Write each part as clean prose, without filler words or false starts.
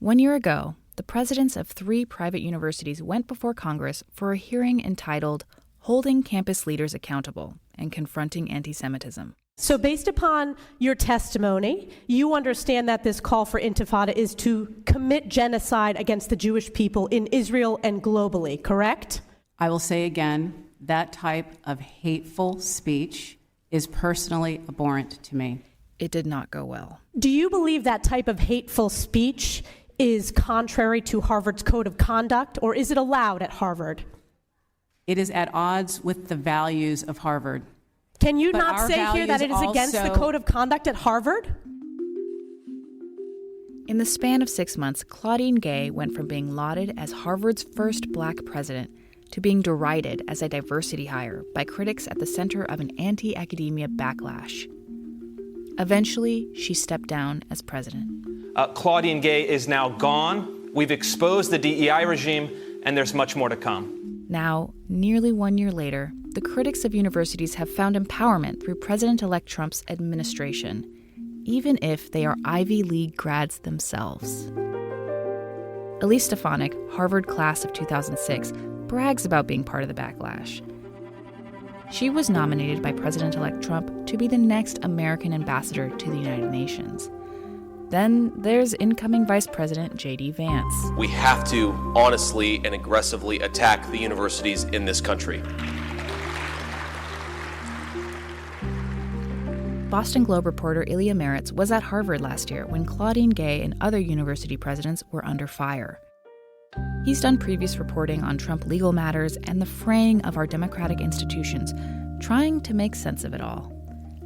1 year ago, the presidents of 3 private universities went before Congress for a hearing entitled Holding Campus Leaders Accountable and Confronting Anti-Semitism. So based upon your testimony, you understand that this call for intifada is to commit genocide against the Jewish people in Israel and globally, correct? I will say again, that type of hateful speech is personally abhorrent to me. It did not go well. Do you believe that type of hateful speech is contrary to Harvard's code of conduct, or is it allowed at Harvard? It is at odds with the values of Harvard. Can you not say here that it is against the code of conduct at Harvard? In the span of 6 months, Claudine Gay went from being lauded as Harvard's first black president to being derided as a diversity hire by critics at the center of an anti-academia backlash. Eventually, she stepped down as president. Claudine Gay is now gone. We've exposed the DEI regime, and there's much more to come. Now, nearly 1 year later, the critics of universities have found empowerment through President-elect Trump's administration, even if they are Ivy League grads themselves. Elise Stefanik, Harvard class of 2006, brags about being part of the backlash. She was nominated by President-elect Trump to be the next American ambassador to the United Nations. Then there's incoming Vice President J.D. Vance. We have to honestly and aggressively attack the universities in this country. Boston Globe reporter Ilya Meritz was at Harvard last year when Claudine Gay and other university presidents were under fire. He's done previous reporting on Trump legal matters and the fraying of our democratic institutions, trying to make sense of it all.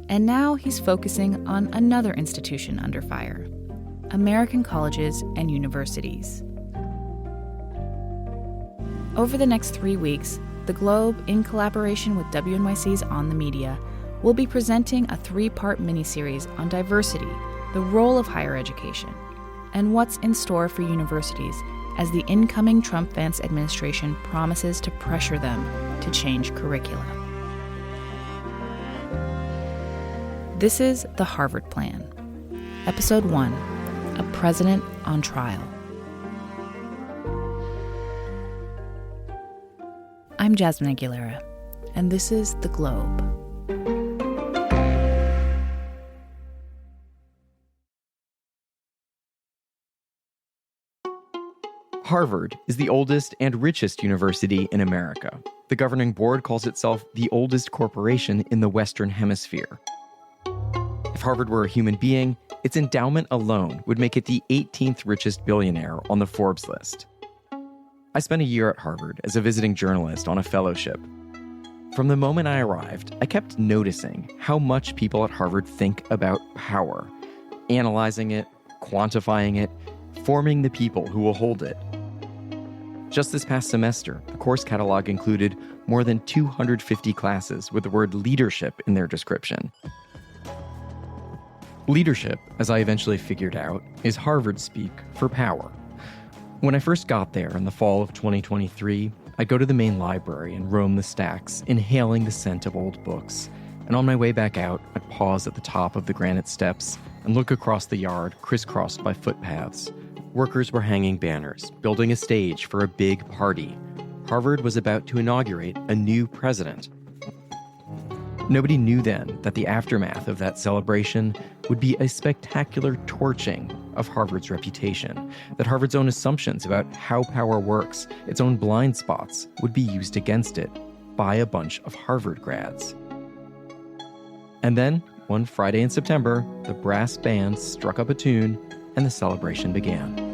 And now he's focusing on another institution under fire: American colleges and universities. Over the next 3 weeks, the Globe, in collaboration with WNYC's On the Media, will be presenting a 3-part miniseries on diversity, the role of higher education, and what's in store for universities as the incoming Trump-Vance administration promises to pressure them to change curricula. This is The Harvard Plan, Episode 1, A President on Trial. I'm Jasmine Aguilera, and this is The Globe. Harvard is the oldest and richest university in America. The governing board calls itself the oldest corporation in the Western Hemisphere. If Harvard were a human being, its endowment alone would make it the 18th richest billionaire on the Forbes list. I spent a year at Harvard as a visiting journalist on a fellowship. From the moment I arrived, I kept noticing how much people at Harvard think about power, analyzing it, quantifying it, forming the people who will hold it. Just this past semester, the course catalog included more than 250 classes with the word leadership in their description. Leadership, as I eventually figured out, is Harvard speak for power. When I first got there in the fall of 2023, I'd go to the main library and roam the stacks, inhaling the scent of old books. And on my way back out, I'd pause at the top of the granite steps and look across the yard, crisscrossed by footpaths. Workers were hanging banners, building a stage for a big party. Harvard was about to inaugurate a new president. Nobody knew then that the aftermath of that celebration would be a spectacular torching of Harvard's reputation, that Harvard's own assumptions about how power works, its own blind spots, would be used against it by a bunch of Harvard grads. And then, one Friday in September, the brass band struck up a tune and the celebration began.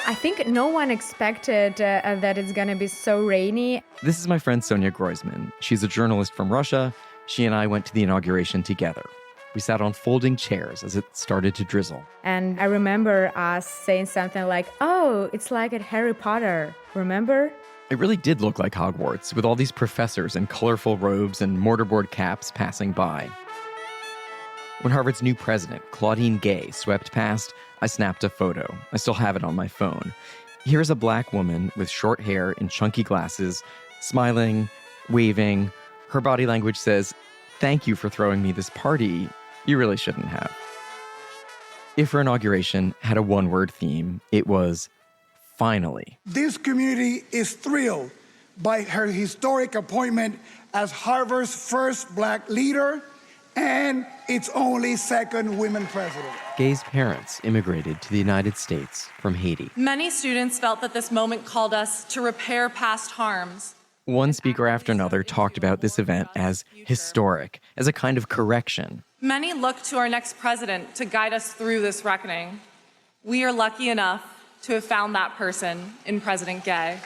I think no one expected that it's going to be so rainy. This is my friend Sonia Groisman. She's a journalist from Russia. She and I went to the inauguration together. We sat on folding chairs as it started to drizzle. And I remember us saying something like, "Oh, it's like at Harry Potter, remember?" It really did look like Hogwarts, with all these professors in colorful robes and mortarboard caps passing by. When Harvard's new president, Claudine Gay, swept past, I snapped a photo. I still have it on my phone. Here's a black woman with short hair and chunky glasses, smiling, waving. Her body language says, "Thank you for throwing me this party. You really shouldn't have." If her inauguration had a one-word theme, it was finally. This community is thrilled by her historic appointment as Harvard's first Black leader and its only second women president. Gay's parents immigrated to the United States from Haiti. Many students felt that this moment called us to repair past harms. One speaker after another talked about this event as historic, as a kind of correction. Many look to our next president to guide us through this reckoning. We are lucky enough to have found that person in President Gay.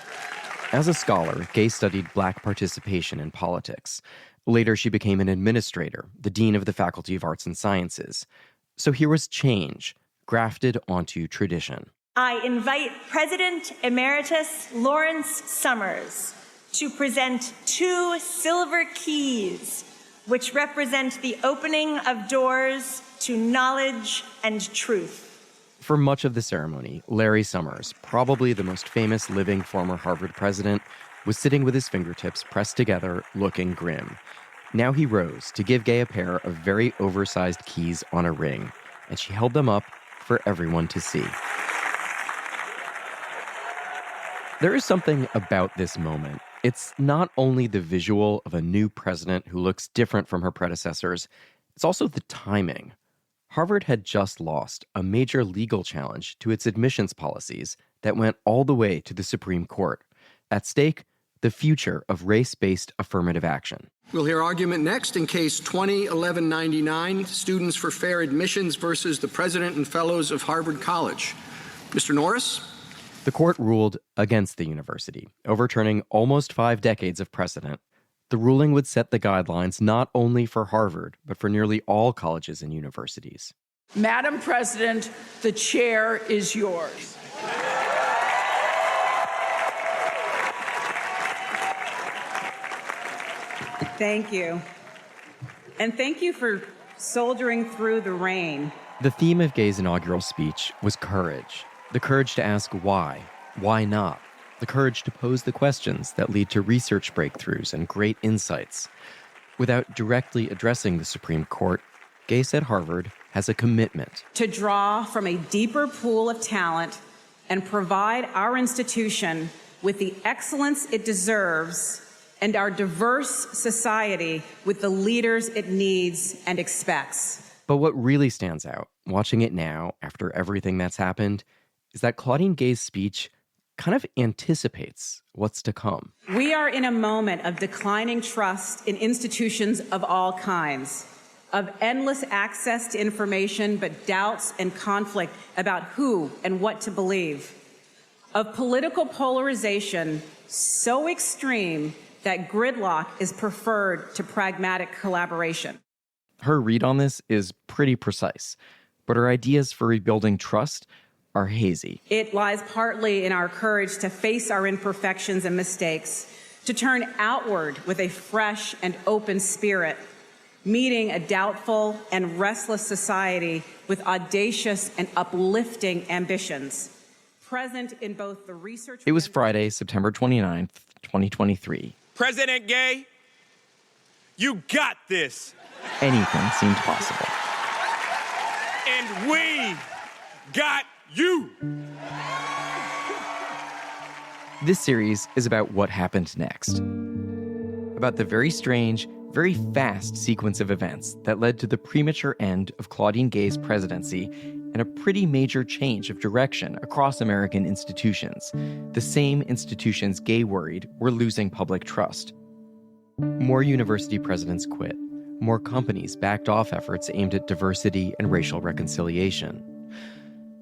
As a scholar, Gay studied Black participation in politics. Later, she became an administrator, the dean of the Faculty of Arts and Sciences. So here was change, grafted onto tradition. I invite President Emeritus Lawrence Summers to present 2 silver keys, which represent the opening of doors to knowledge and truth. For much of the ceremony, Larry Summers, probably the most famous living former Harvard president, was sitting with his fingertips pressed together, looking grim. Now he rose to give Gay a pair of very oversized keys on a ring, and she held them up for everyone to see. There is something about this moment. It's not only the visual of a new president who looks different from her predecessors, it's also the timing. Harvard had just lost a major legal challenge to its admissions policies that went all the way to the Supreme Court. At stake, the future of race-based affirmative action. We'll hear argument next in case 20-1199, Students for Fair Admissions versus the President and Fellows of Harvard College. Mr. Norris? The court ruled against the university, overturning almost 5 decades of precedent. The ruling would set the guidelines not only for Harvard, but for nearly all colleges and universities. Madam President, the chair is yours. Thank you. And thank you for soldiering through the rain. The theme of Gay's inaugural speech was courage. The courage to ask why not? The courage to pose the questions that lead to research breakthroughs and great insights. Without directly addressing the Supreme Court, Gay said Harvard has a commitment to draw from a deeper pool of talent and provide our institution with the excellence it deserves and our diverse society with the leaders it needs and expects. But what really stands out, watching it now, after everything that's happened, is that Claudine Gay's speech kind of anticipates what's to come. We are in a moment of declining trust in institutions of all kinds, of endless access to information, but doubts and conflict about who and what to believe, of political polarization so extreme that gridlock is preferred to pragmatic collaboration. Her read on this is pretty precise, but her ideas for rebuilding trust are hazy. It lies partly in our courage to face our imperfections and mistakes, to turn outward with a fresh and open spirit, meeting a doubtful and restless society with audacious and uplifting ambitions, present in both the research... It was Friday, September 29th, 2023. President Gay, you got this. Anything seemed possible. And we got you. This series is about what happened next. About the very strange, very fast sequence of events that led to the premature end of Claudine Gay's presidency and a pretty major change of direction across American institutions, the same institutions Gay worried were losing public trust. More university presidents quit. More companies backed off efforts aimed at diversity and racial reconciliation.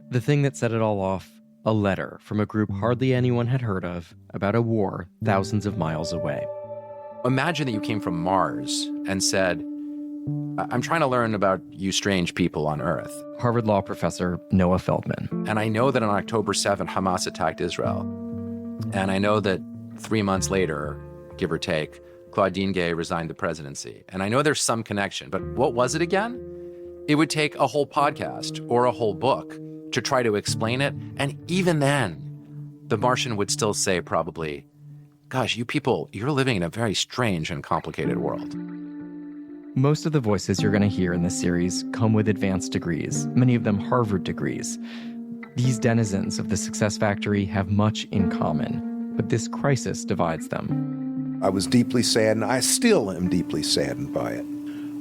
The thing that set it all off, a letter from a group hardly anyone had heard of about a war thousands of miles away. Imagine that you came from Mars and said, I'm trying to learn about you strange people on Earth. Harvard law professor Noah Feldman. And I know that on October 7th, Hamas attacked Israel. And I know that 3 months later, give or take, Claudine Gay resigned the presidency. And I know there's some connection, but what was it again? It would take a whole podcast or a whole book to try to explain it. And even then, the Martian would still say probably, gosh, you people, you're living in a very strange and complicated world. Most of the voices you're going to hear in this series come with advanced degrees, many of them Harvard degrees. These denizens of the success factory have much in common, but this crisis divides them. I was deeply saddened. I still am deeply saddened by it.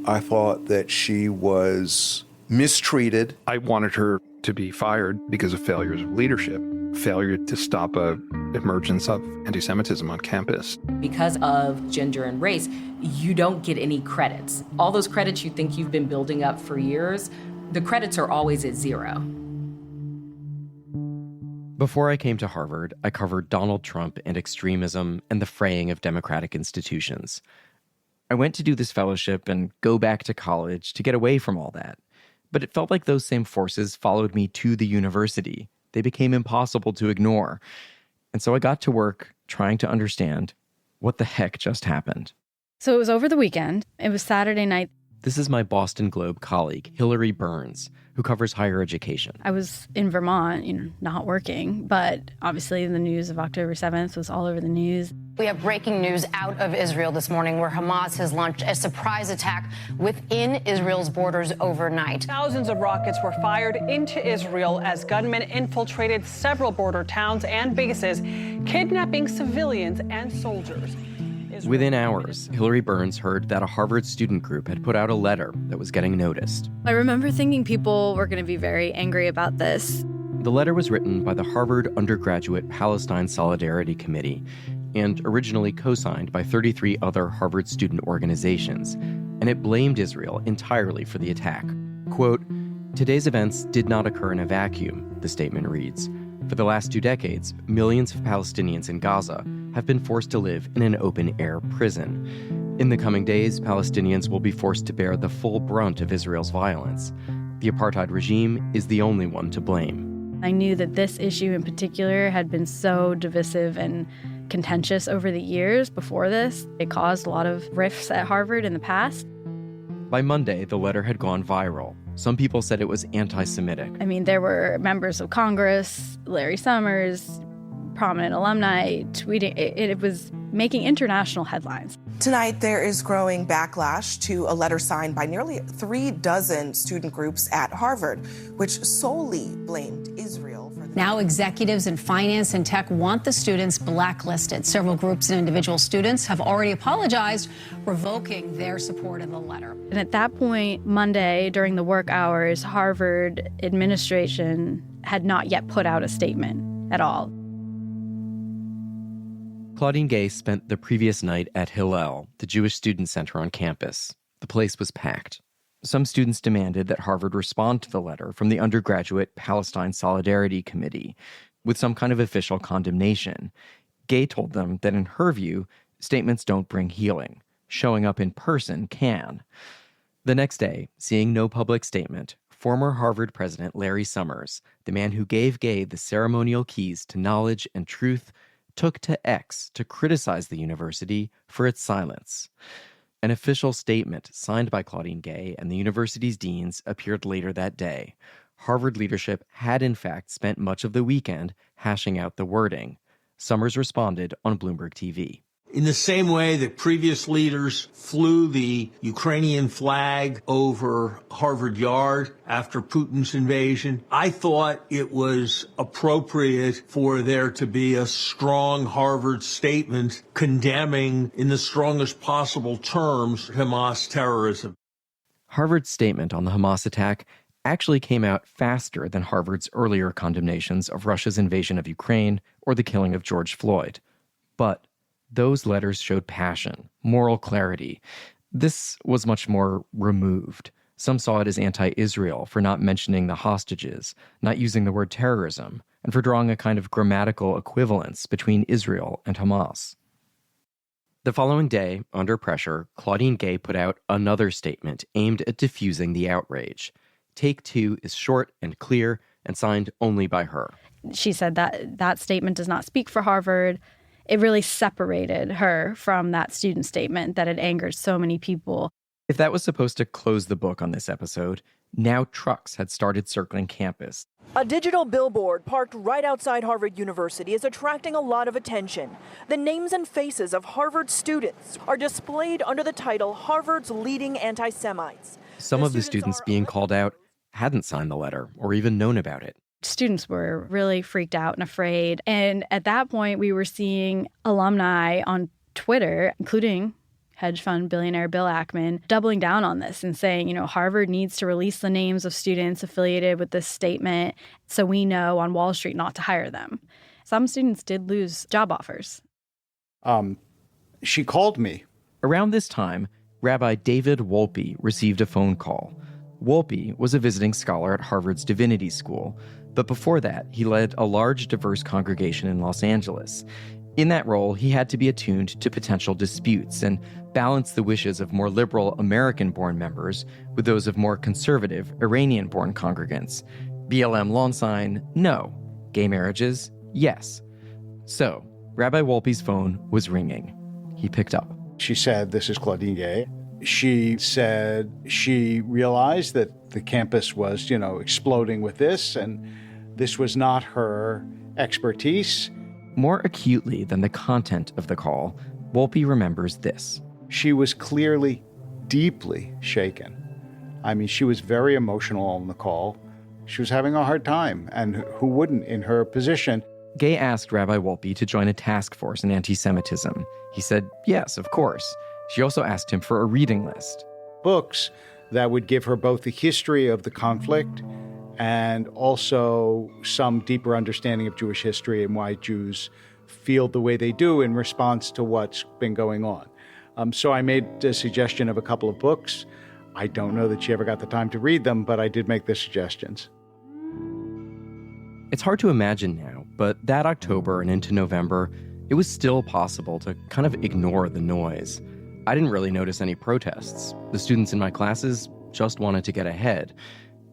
I thought that she was mistreated. I wanted her to be fired because of failures of leadership, failure to stop a emergence of anti-Semitism on campus. Because of gender and race, you don't get any credits. All those credits you think you've been building up for years, the credits are always at zero. Before I came to Harvard, I covered Donald Trump and extremism and the fraying of democratic institutions. I went to do this fellowship and go back to college to get away from all that. But it felt like those same forces followed me to the university. They became impossible to ignore. And so I got to work trying to understand what the heck just happened. So it was over the weekend. It was Saturday night. This is my Boston Globe colleague, Hillary Burns, who covers higher education. I was in Vermont, not working, but obviously the news of October 7th was all over the news. We have breaking news out of Israel this morning where Hamas has launched a surprise attack within Israel's borders overnight. Thousands of rockets were fired into Israel as gunmen infiltrated several border towns and bases, kidnapping civilians and soldiers. Within hours, Hillary Burns heard that a Harvard student group had put out a letter that was getting noticed. I remember thinking people were going to be very angry about this. The letter was written by the Harvard Undergraduate Palestine Solidarity Committee and originally co-signed by 33 other Harvard student organizations, and it blamed Israel entirely for the attack. Quote, "Today's events did not occur in a vacuum," the statement reads. For the last 2 decades, millions of Palestinians in Gaza have been forced to live in an open-air prison. In the coming days, Palestinians will be forced to bear the full brunt of Israel's violence. The apartheid regime is the only one to blame. I knew that this issue in particular had been so divisive and contentious over the years before this. It caused a lot of rifts at Harvard in the past. By Monday, the letter had gone viral. Some people said it was anti-Semitic. I mean, there were members of Congress, Larry Summers, prominent alumni tweeting. It was making international headlines. Tonight, there is growing backlash to a letter signed by nearly 36 student groups at Harvard, which solely blamed Israel. Now executives in finance and tech want the students blacklisted. Several groups and individual students have already apologized, revoking their support of the letter. And at that point, Monday, during the work hours, Harvard administration had not yet put out a statement at all. Claudine Gay spent the previous night at Hillel, the Jewish student center on campus. The place was packed. Some students demanded that Harvard respond to the letter from the Undergraduate Palestine Solidarity Committee with some kind of official condemnation. Gay told them that in her view, statements don't bring healing. Showing up in person can. The next day, seeing no public statement, former Harvard president Larry Summers, the man who gave Gay the ceremonial keys to knowledge and truth, took to X to criticize the university for its silence. An official statement signed by Claudine Gay and the university's deans appeared later that day. Harvard leadership had in fact spent much of the weekend hashing out the wording. Summers responded on Bloomberg TV. In the same way that previous leaders flew the Ukrainian flag over Harvard Yard after Putin's invasion, I thought it was appropriate for there to be a strong Harvard statement condemning in the strongest possible terms Hamas terrorism. Harvard's statement on the Hamas attack actually came out faster than Harvard's earlier condemnations of Russia's invasion of Ukraine or the killing of George Floyd. But those letters showed passion, moral clarity. This was much more removed. Some saw it as anti-Israel for not mentioning the hostages, not using the word terrorism, and for drawing a kind of grammatical equivalence between Israel and Hamas. The following day, under pressure, Claudine Gay put out another statement aimed at diffusing the outrage. Take Two is short and clear and signed only by her. She said that that statement does not speak for Harvard. It really separated her from that student statement that had angered so many people. If that was supposed to close the book on this episode, Now trucks had started circling campus. A digital billboard parked right outside Harvard University is attracting a lot of attention. The names and faces of Harvard students are displayed under the title Harvard's Leading Anti-Semites. Some of the students being called out hadn't signed the letter or even known about it. Students were really freaked out and afraid. And at that point, we were seeing alumni on Twitter, including hedge fund billionaire Bill Ackman, doubling down on this and saying, Harvard needs to release the names of students affiliated with this statement so we know on Wall Street not to hire them. Some students did lose job offers. She called me. Around this time, Rabbi David Wolpe received a phone call. Wolpe was a visiting scholar at Harvard's Divinity School, but before that, he led a large, diverse congregation in Los Angeles. In that role, he had to be attuned to potential disputes and balance the wishes of more liberal American-born members with those of more conservative Iranian-born congregants. BLM lawn sign, no. Gay marriages, yes. So, Rabbi Wolpe's phone was ringing. He picked up. She said, "This is Claudine Gay." She said she realized that the campus was, exploding with this, and this was not her expertise. More acutely than the content of the call, Wolpe remembers this. She was clearly deeply shaken. I mean, she was very emotional on the call. She was having a hard time, and who wouldn't in her position? Gay asked Rabbi Wolpe to join a task force in anti-Semitism. He said, yes, of course. She also asked him for a reading list. Books that would give her both the history of the conflict and also some deeper understanding of Jewish history and why Jews feel the way they do in response to what's been going on. So I made a suggestion of a couple of books. I don't know that she ever got the time to read them, but I did make the suggestions. It's hard to imagine now, but that October and into November, it was still possible to kind of ignore the noise. I didn't really notice any protests. The students in my classes just wanted to get ahead.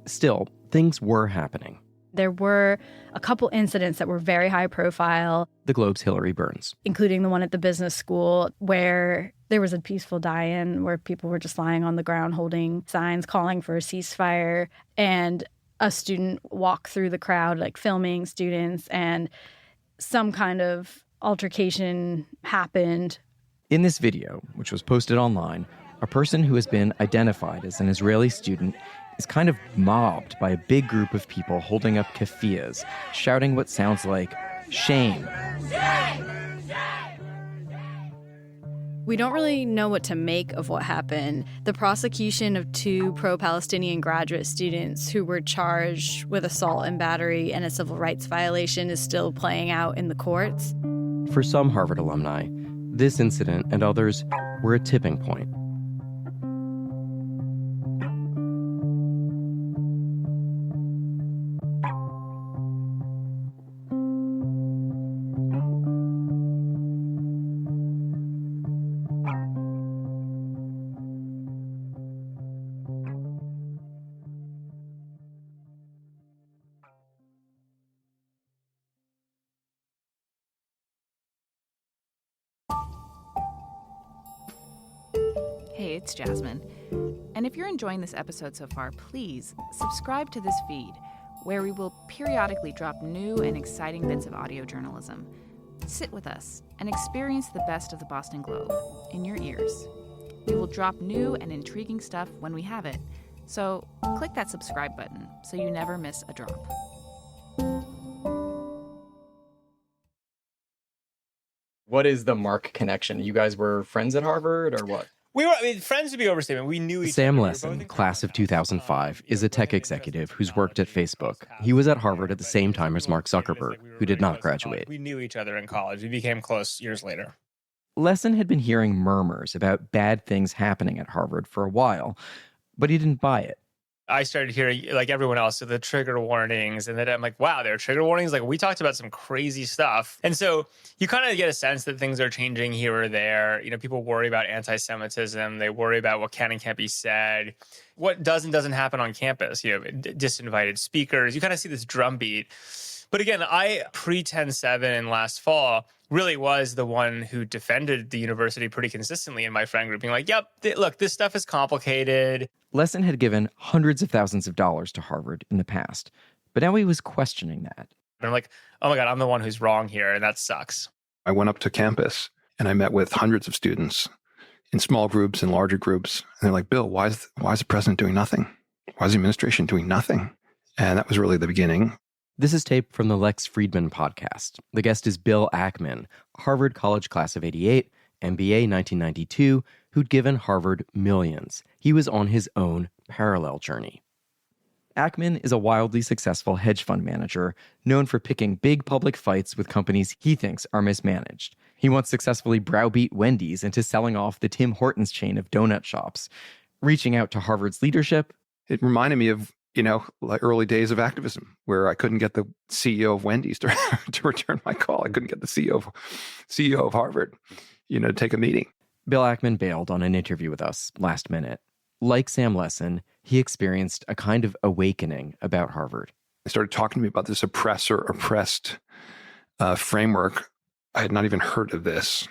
Still, things were happening. There were a couple incidents that were very high profile. The Globe's Hillary Burns. Including the one at the business school where there was a peaceful die-in where people were just lying on the ground holding signs calling for a ceasefire, and a student walked through the crowd, filming students, and some kind of altercation happened. In this video, which was posted online, a person who has been identified as an Israeli student is kind of mobbed by a big group of people holding up keffiyehs, shouting what sounds like, shame. We don't really know what to make of what happened. The prosecution of 2 pro-Palestinian graduate students who were charged with assault and battery and a civil rights violation is still playing out in the courts. For some Harvard alumni, this incident and others were a tipping point. Hey, it's Jasmine. And if you're enjoying this episode so far, please subscribe to this feed, where we will periodically drop new and exciting bits of audio journalism. Sit with us and experience the best of the Boston Globe in your ears. We will drop new and intriguing stuff when we have it, so click that subscribe button so you never miss a drop. What is the Mark connection? You guys were friends at Harvard or what? We were, friends would be overstatement. We knew each other. Sam Lessin, class of 2005, is a tech executive who's worked at Facebook. He was at Harvard at the same time as Mark Zuckerberg, who did not graduate. We knew each other in college. We became close years later. Lessin had been hearing murmurs about bad things happening at Harvard for a while, but he didn't buy it. I started hearing, like everyone else, so the trigger warnings. And then I'm like, wow, there are trigger warnings? Like, we talked about some crazy stuff. And so you kind of get a sense that things are changing here or there. People worry about anti-Semitism. They worry about what can and can't be said. What does and doesn't happen on campus. Disinvited speakers. You kind of see this drumbeat. But again, I, pre-10/7 and last fall, really was the one who defended the university pretty consistently in my friend group, being like, yep, look, this stuff is complicated. Lessin had given hundreds of thousands of dollars to Harvard in the past, but now he was questioning that. And I'm like, oh my God, I'm the one who's wrong here, and that sucks. I went up to campus and I met with hundreds of students in small groups and larger groups. And they're like, Bill, why is the president doing nothing? Why is the administration doing nothing? And that was really the beginning. This is tape from the Lex Friedman podcast. The guest is Bill Ackman, Harvard College class of 88, MBA 1992, who'd given Harvard millions. He was on his own parallel journey. Ackman is a wildly successful hedge fund manager known for picking big public fights with companies he thinks are mismanaged. He once successfully browbeat Wendy's into selling off the Tim Hortons chain of donut shops. Reaching out to Harvard's leadership, it reminded me of, like early days of activism where I couldn't get the CEO of Wendy's to return my call. I couldn't get the CEO of Harvard, to take a meeting. Bill Ackman bailed on an interview with us last minute. Like Sam Lessin, he experienced a kind of awakening about Harvard. They started talking to me about this oppressor-oppressed framework. I had not even heard of this.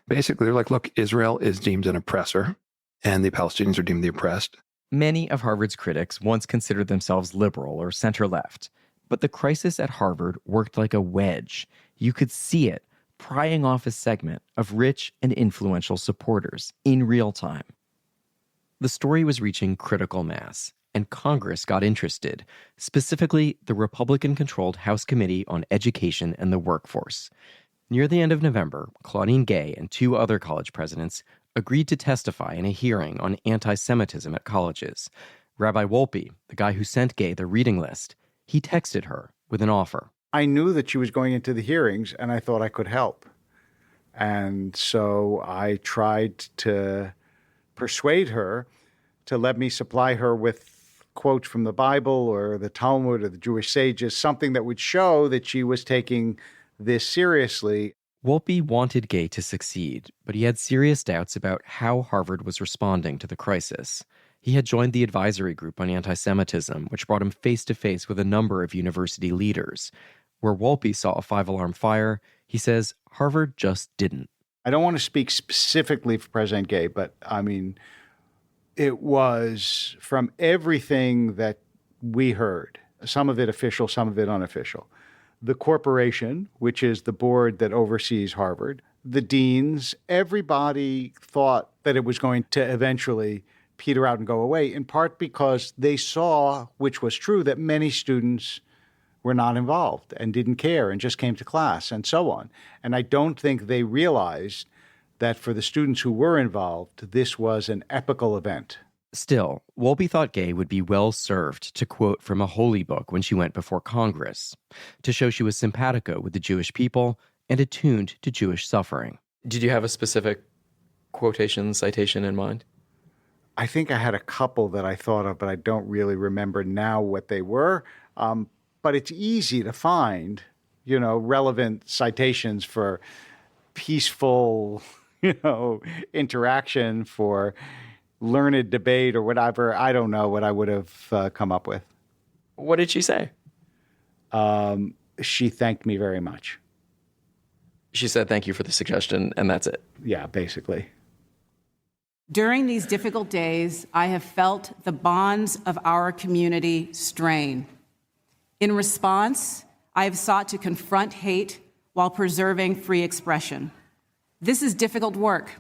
Basically, they're like, look, Israel is deemed an oppressor, and the Palestinians are deemed the oppressed. Many of Harvard's critics once considered themselves liberal or center-left, but the crisis at Harvard worked like a wedge. You could see it prying off a segment of rich and influential supporters in real time. The story was reaching critical mass, and Congress got interested, specifically the Republican-controlled House Committee on Education and the Workforce. Near the end of November, Claudine Gay and 2 other college presidents agreed to testify in a hearing on anti-Semitism at colleges. Rabbi Wolpe, the guy who sent Gay the reading list, he texted her with an offer. I knew that she was going into the hearings, and I thought I could help. And so I tried to persuade her to let me supply her with quotes from the Bible or the Talmud or the Jewish sages, something that would show that she was taking this seriously. Wolpe wanted Gay to succeed, but he had serious doubts about how Harvard was responding to the crisis. He had joined the advisory group on anti-Semitism, which brought him face-to-face with a number of university leaders. Where Wolpe saw a 5-alarm fire, he says Harvard just didn't. I don't want to speak specifically for President Gay, but I mean, it was from everything that we heard, some of it official, some of it unofficial. The corporation, which is the board that oversees Harvard, the deans, everybody thought that it was going to eventually peter out and go away, in part because they saw, which was true, that many students were not involved and didn't care and just came to class and so on. And I don't think they realized that for the students who were involved, this was an epical event. Still, Wolpe thought Gay would be well served to quote from a holy book when she went before Congress, to show she was simpatico with the Jewish people and attuned to Jewish suffering. Did you have a specific quotation, citation in mind? I think I had a couple that I thought of, but I don't really remember now what they were. But it's easy to find, relevant citations for peaceful, interaction, for learned debate or whatever. I don't know what I would have come up with. What did she say? She thanked me very much. She said, thank you for the suggestion, and that's it. Yeah, basically. During these difficult days, I have felt the bonds of our community strain. In response, I have sought to confront hate while preserving free expression. This is difficult work,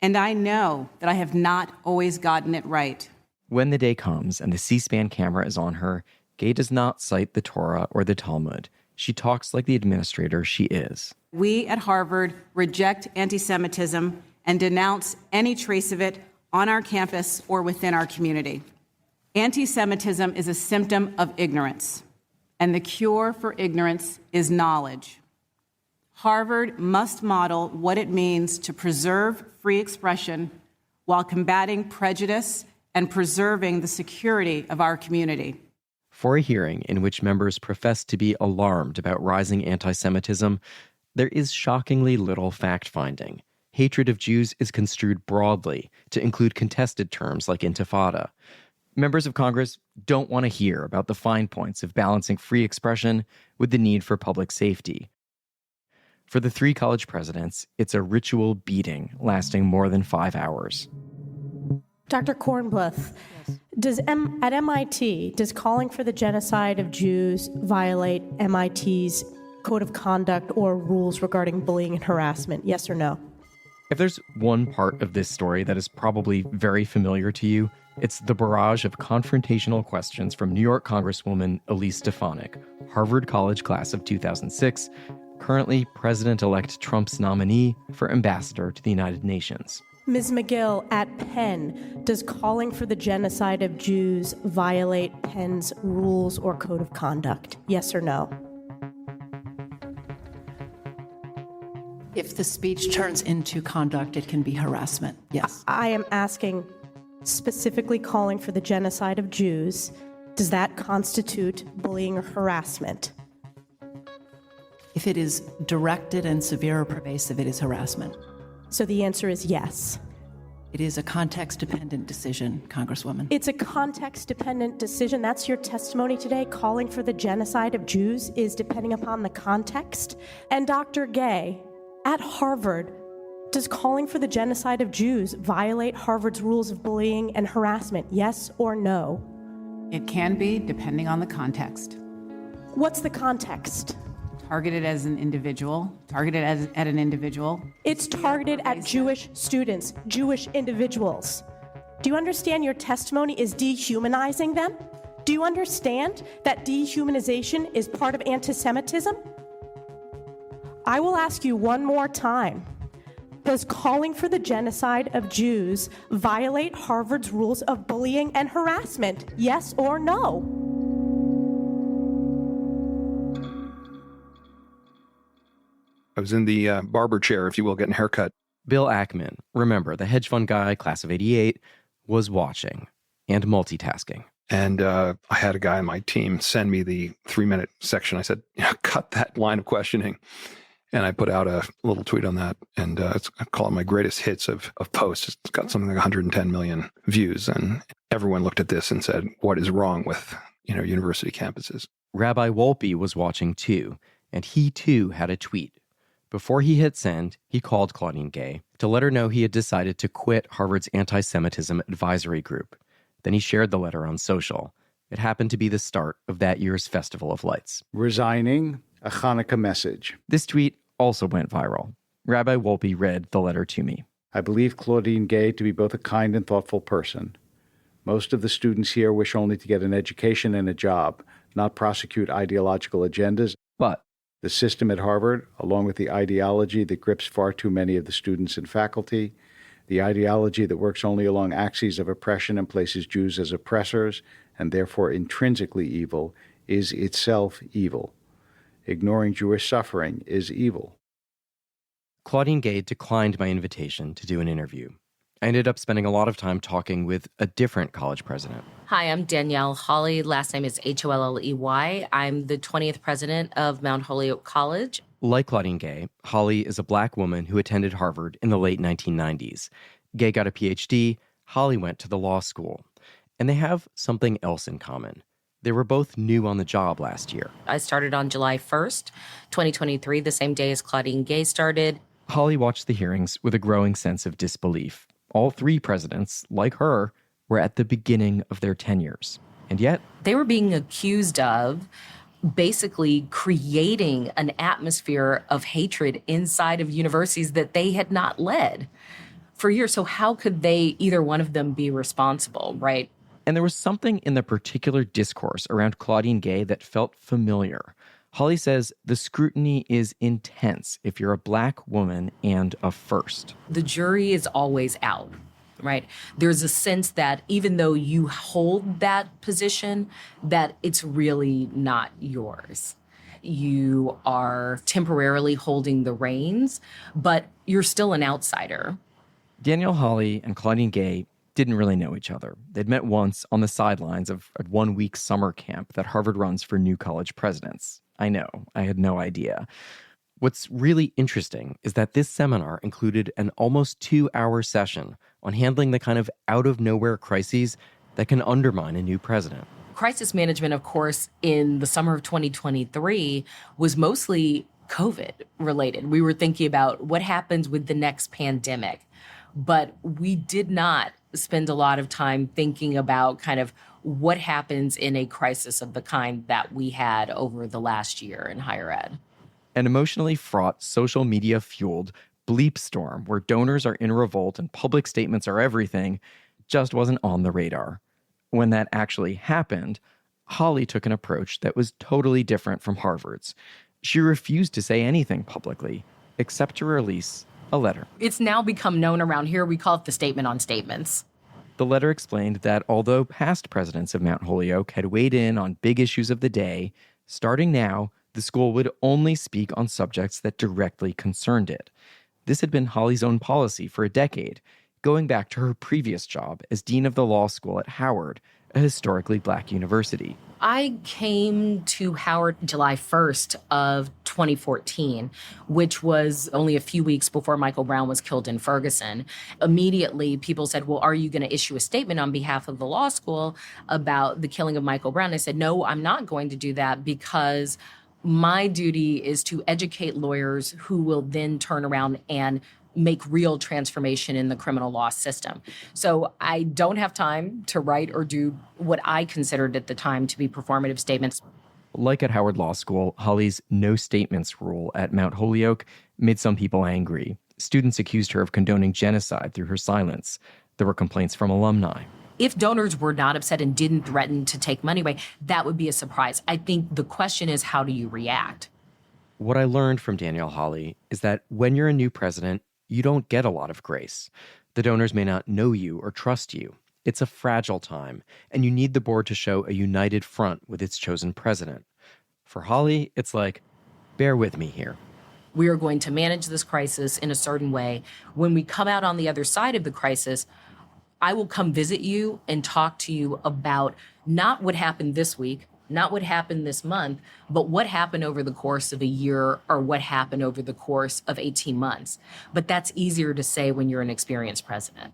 and I know that I have not always gotten it right. When the day comes and the C-SPAN camera is on her, Gay does not cite the Torah or the Talmud. She talks like the administrator she is. We at Harvard reject anti-Semitism and denounce any trace of it on our campus or within our community. Anti-Semitism is a symptom of ignorance, and the cure for ignorance is knowledge. Harvard must model what it means to preserve free expression while combating prejudice and preserving the security of our community. For a hearing in which members profess to be alarmed about rising anti-Semitism, there is shockingly little fact-finding. Hatred of Jews is construed broadly to include contested terms like intifada. Members of Congress don't want to hear about the fine points of balancing free expression with the need for public safety. For the 3 college presidents, it's a ritual beating lasting more than 5 hours. Dr. Kornbluth, at MIT, does calling for the genocide of Jews violate MIT's code of conduct or rules regarding bullying and harassment? Yes or no? If there's one part of this story that is probably very familiar to you, it's the barrage of confrontational questions from New York Congresswoman Elise Stefanik, Harvard College class of 2006, currently President-elect Trump's nominee for ambassador to the United Nations. Ms. McGill, at Penn, does calling for the genocide of Jews violate Penn's rules or code of conduct? Yes or no? If the speech turns into conduct, it can be harassment. Yes. I am asking specifically calling for the genocide of Jews. Does that constitute bullying or harassment? If it is directed and severe or pervasive, it is harassment. So the answer is yes. It is a context-dependent decision, Congresswoman. It's a context-dependent decision. That's your testimony today. Calling for the genocide of Jews is depending upon the context. And Dr. Gay, at Harvard, does calling for the genocide of Jews violate Harvard's rules of bullying and harassment? Yes or no? It can be, depending on the context. What's the context? Targeted as an individual, targeted at an individual. It's targeted at Jewish students, Jewish individuals. Do you understand your testimony is dehumanizing them? Do you understand that dehumanization is part of anti-Semitism? I will ask you one more time. Does calling for the genocide of Jews violate Harvard's rules of bullying and harassment? Yes or no? I was in the barber chair, if you will, getting a haircut. Bill Ackman, remember, the hedge fund guy, class of 88, was watching and multitasking. And I had a guy on my team send me the 3-minute section. I said, cut that line of questioning. And I put out a little tweet on that, and I call it my greatest hits of posts. It's got something like 110 million views, and everyone looked at this and said, what is wrong with, university campuses? Rabbi Wolpe was watching too, and he too had a tweet. Before he hit send, he called Claudine Gay to let her know he had decided to quit Harvard's anti-Semitism advisory group. Then he shared the letter on social. It happened to be the start of that year's Festival of Lights. Resigning, a Hanukkah message. This tweet also went viral. Rabbi Wolpe read the letter to me. I believe Claudine Gay to be both a kind and thoughtful person. Most of the students here wish only to get an education and a job, not prosecute ideological agendas. But the system at Harvard, along with the ideology that grips far too many of the students and faculty, the ideology that works only along axes of oppression and places Jews as oppressors, and therefore intrinsically evil, is itself evil. Ignoring Jewish suffering is evil. Claudine Gay declined my invitation to do an interview. I ended up spending a lot of time talking with a different college president. Hi, I'm Danielle Holley. Last name is Holley. I'm the 20th president of Mount Holyoke College. Like Claudine Gay, Holley is a black woman who attended Harvard in the late 1990s. Gay got a PhD, Holley went to the law school. And they have something else in common. They were both new on the job last year. I started on July 1st, 2023, the same day as Claudine Gay started. Holley watched the hearings with a growing sense of disbelief. All three presidents, like her, were at the beginning of their tenures. And yet they were being accused of basically creating an atmosphere of hatred inside of universities that they had not led for years. So how could they, either one of them, be responsible, right? And there was something in the particular discourse around Claudine Gay that felt familiar. Holley says the scrutiny is intense if you're a black woman and a first. The jury is always out, right? There's a sense that even though you hold that position, that it's really not yours. You are temporarily holding the reins, but you're still an outsider. Danielle Holley and Claudine Gay didn't really know each other. They'd met once on the sidelines of a 1-week summer camp that Harvard runs for new college presidents. I know, I had no idea. What's really interesting is that this seminar included an almost 2-hour session on handling the kind of out-of-nowhere crises that can undermine a new president. Crisis management, of course, in the summer of 2023 was mostly COVID related. We were thinking about what happens with the next pandemic. but we did not spend a lot of time thinking about kind of what happens in a crisis of the kind that we had over the last year in higher ed. An emotionally fraught, social media-fueled bleep storm where donors are in revolt and public statements are everything just wasn't on the radar. When that actually happened, Holly took an approach that was totally different from Harvard's. She refused to say anything publicly, except to release a letter. It's now become known around here. We call it the statement on statements. The letter explained that although past presidents of Mount Holyoke had weighed in on big issues of the day, starting now, the school would only speak on subjects that directly concerned it. This had been Holly's own policy for a decade, going back to her previous job as dean of the law school at Howard, a historically black university. I came to Howard July 1st of 2014, which was only a few weeks before Michael Brown was killed in Ferguson. Immediately, people said, well, are you going to issue a statement on behalf of the law school about the killing of Michael Brown? I said, no, I'm not going to do that because my duty is to educate lawyers who will then turn around and make real transformation in the criminal law system. So I don't have time to write or do what I considered at the time to be performative statements. Like at Howard Law School, Holly's no statements rule at Mount Holyoke made some people angry. Students accused her of condoning genocide through her silence. There were complaints from alumni. If donors were not upset and didn't threaten to take money away, that would be a surprise. I think the question is, how do you react? What I learned from Danielle Holly is that when you're a new president, you don't get a lot of grace. The donors may not know you or trust you. It's a fragile time, and you need the board to show a united front with its chosen president. For Holly, it's like, bear with me here. We are going to manage this crisis in a certain way. When we come out on the other side of the crisis, I will come visit you and talk to you about not what happened this week, not what happened this month, but what happened over the course of a year or what happened over the course of 18 months. But that's easier to say when you're an experienced president.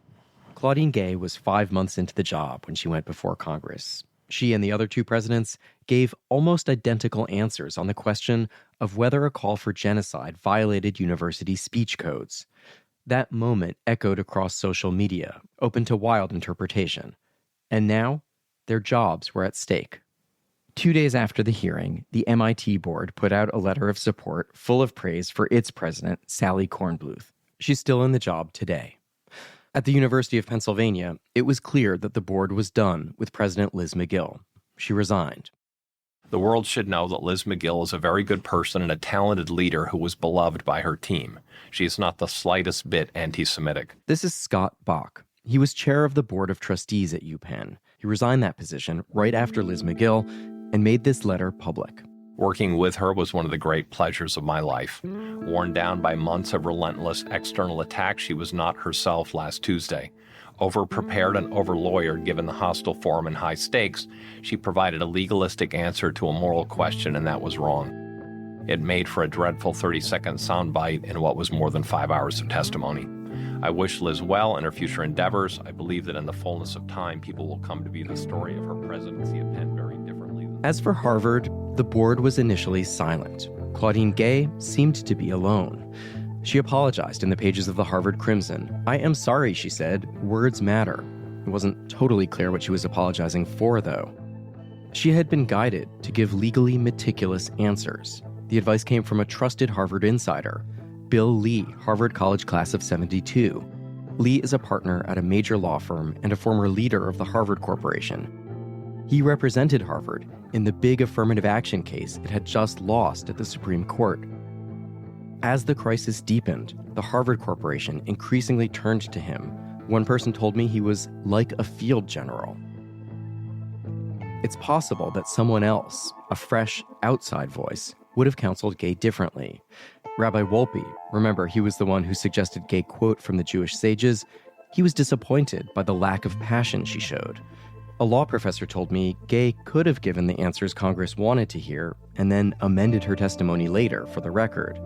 Claudine Gay was 5 months into the job when she went before Congress. She and the other two presidents gave almost identical answers on the question of whether a call for genocide violated university speech codes. That moment echoed across social media, open to wild interpretation. And now, their jobs were at stake. 2 days after the hearing, the MIT board put out a letter of support full of praise for its president, Sally Kornbluth. She's still in the job today. At the University of Pennsylvania, it was clear that the board was done with President Liz Magill. She resigned. The world should know that Liz Magill is a very good person and a talented leader who was beloved by her team. She is not the slightest bit anti-Semitic. This is Scott Bach. He was chair of the board of trustees at UPenn. He resigned that position right after Liz Magill and made this letter public. Working with her was one of the great pleasures of my life. Worn down by months of relentless external attack, she was not herself last Tuesday. Over-prepared and over-lawyered given the hostile forum and high stakes, she provided a legalistic answer to a moral question, and that was wrong. It made for a dreadful 30-second soundbite in what was more than 5 hours of testimony. I wish Liz well in her future endeavors. I believe that in the fullness of time, people will come to view the story of her presidency at Penn very differently. As for Harvard, the board was initially silent. Claudine Gay seemed to be alone. She apologized in the pages of the Harvard Crimson. I am sorry, she said. Words matter. It wasn't totally clear what she was apologizing for, though. She had been guided to give legally meticulous answers. The advice came from a trusted Harvard insider, Bill Lee, Harvard College class of '72. Lee is a partner at a major law firm and a former leader of the Harvard Corporation. He represented Harvard in the big affirmative action case it had just lost at the Supreme Court. As the crisis deepened, the Harvard Corporation increasingly turned to him. One person told me he was like a field general. It's possible that someone else, a fresh, outside voice, would have counseled Gay differently. Rabbi Wolpe, remember, he was the one who suggested Gay quote from the Jewish sages. He was disappointed by the lack of passion she showed. A law professor told me Gay could have given the answers Congress wanted to hear and then amended her testimony later for the record.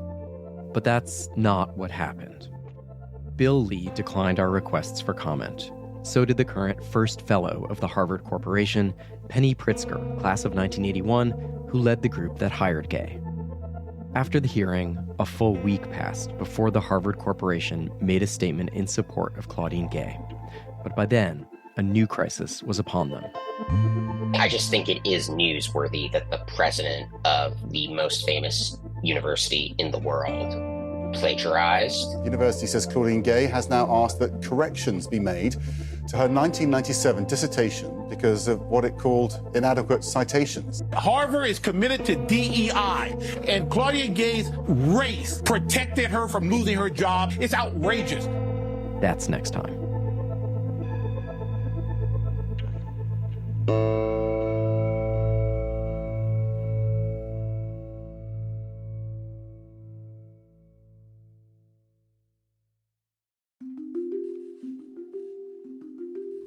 But that's not what happened. Bill Lee declined our requests for comment. So did the current first fellow of the Harvard Corporation, Penny Pritzker, class of 1981, who led the group that hired Gay. After the hearing, a full week passed before the Harvard Corporation made a statement in support of Claudine Gay. But by then, a new crisis was upon them. I just think it is newsworthy that the president of the most famous university in the world plagiarized. The university says Claudine Gay has now asked that corrections be made to her 1997 dissertation because of what it called inadequate citations. Harvard is committed to DEI, and Claudine Gay's race protected her from losing her job. It's outrageous. That's next time.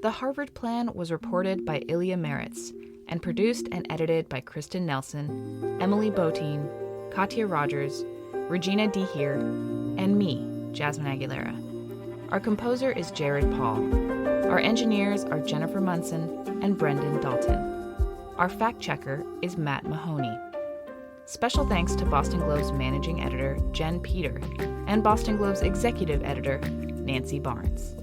The Harvard Plan was reported by Ilya Meritz and produced and edited by Kristen Nelson, Emily Botine, Katya Rogers, Regina D. Here, and me, Jasmine Aguilera. Our composer is Jared Paul. Our engineers are Jennifer Munson and Brendan Dalton. Our fact-checker is Matt Mahoney. Special thanks to Boston Globe's managing editor, Jen Peter, and Boston Globe's executive editor, Nancy Barnes.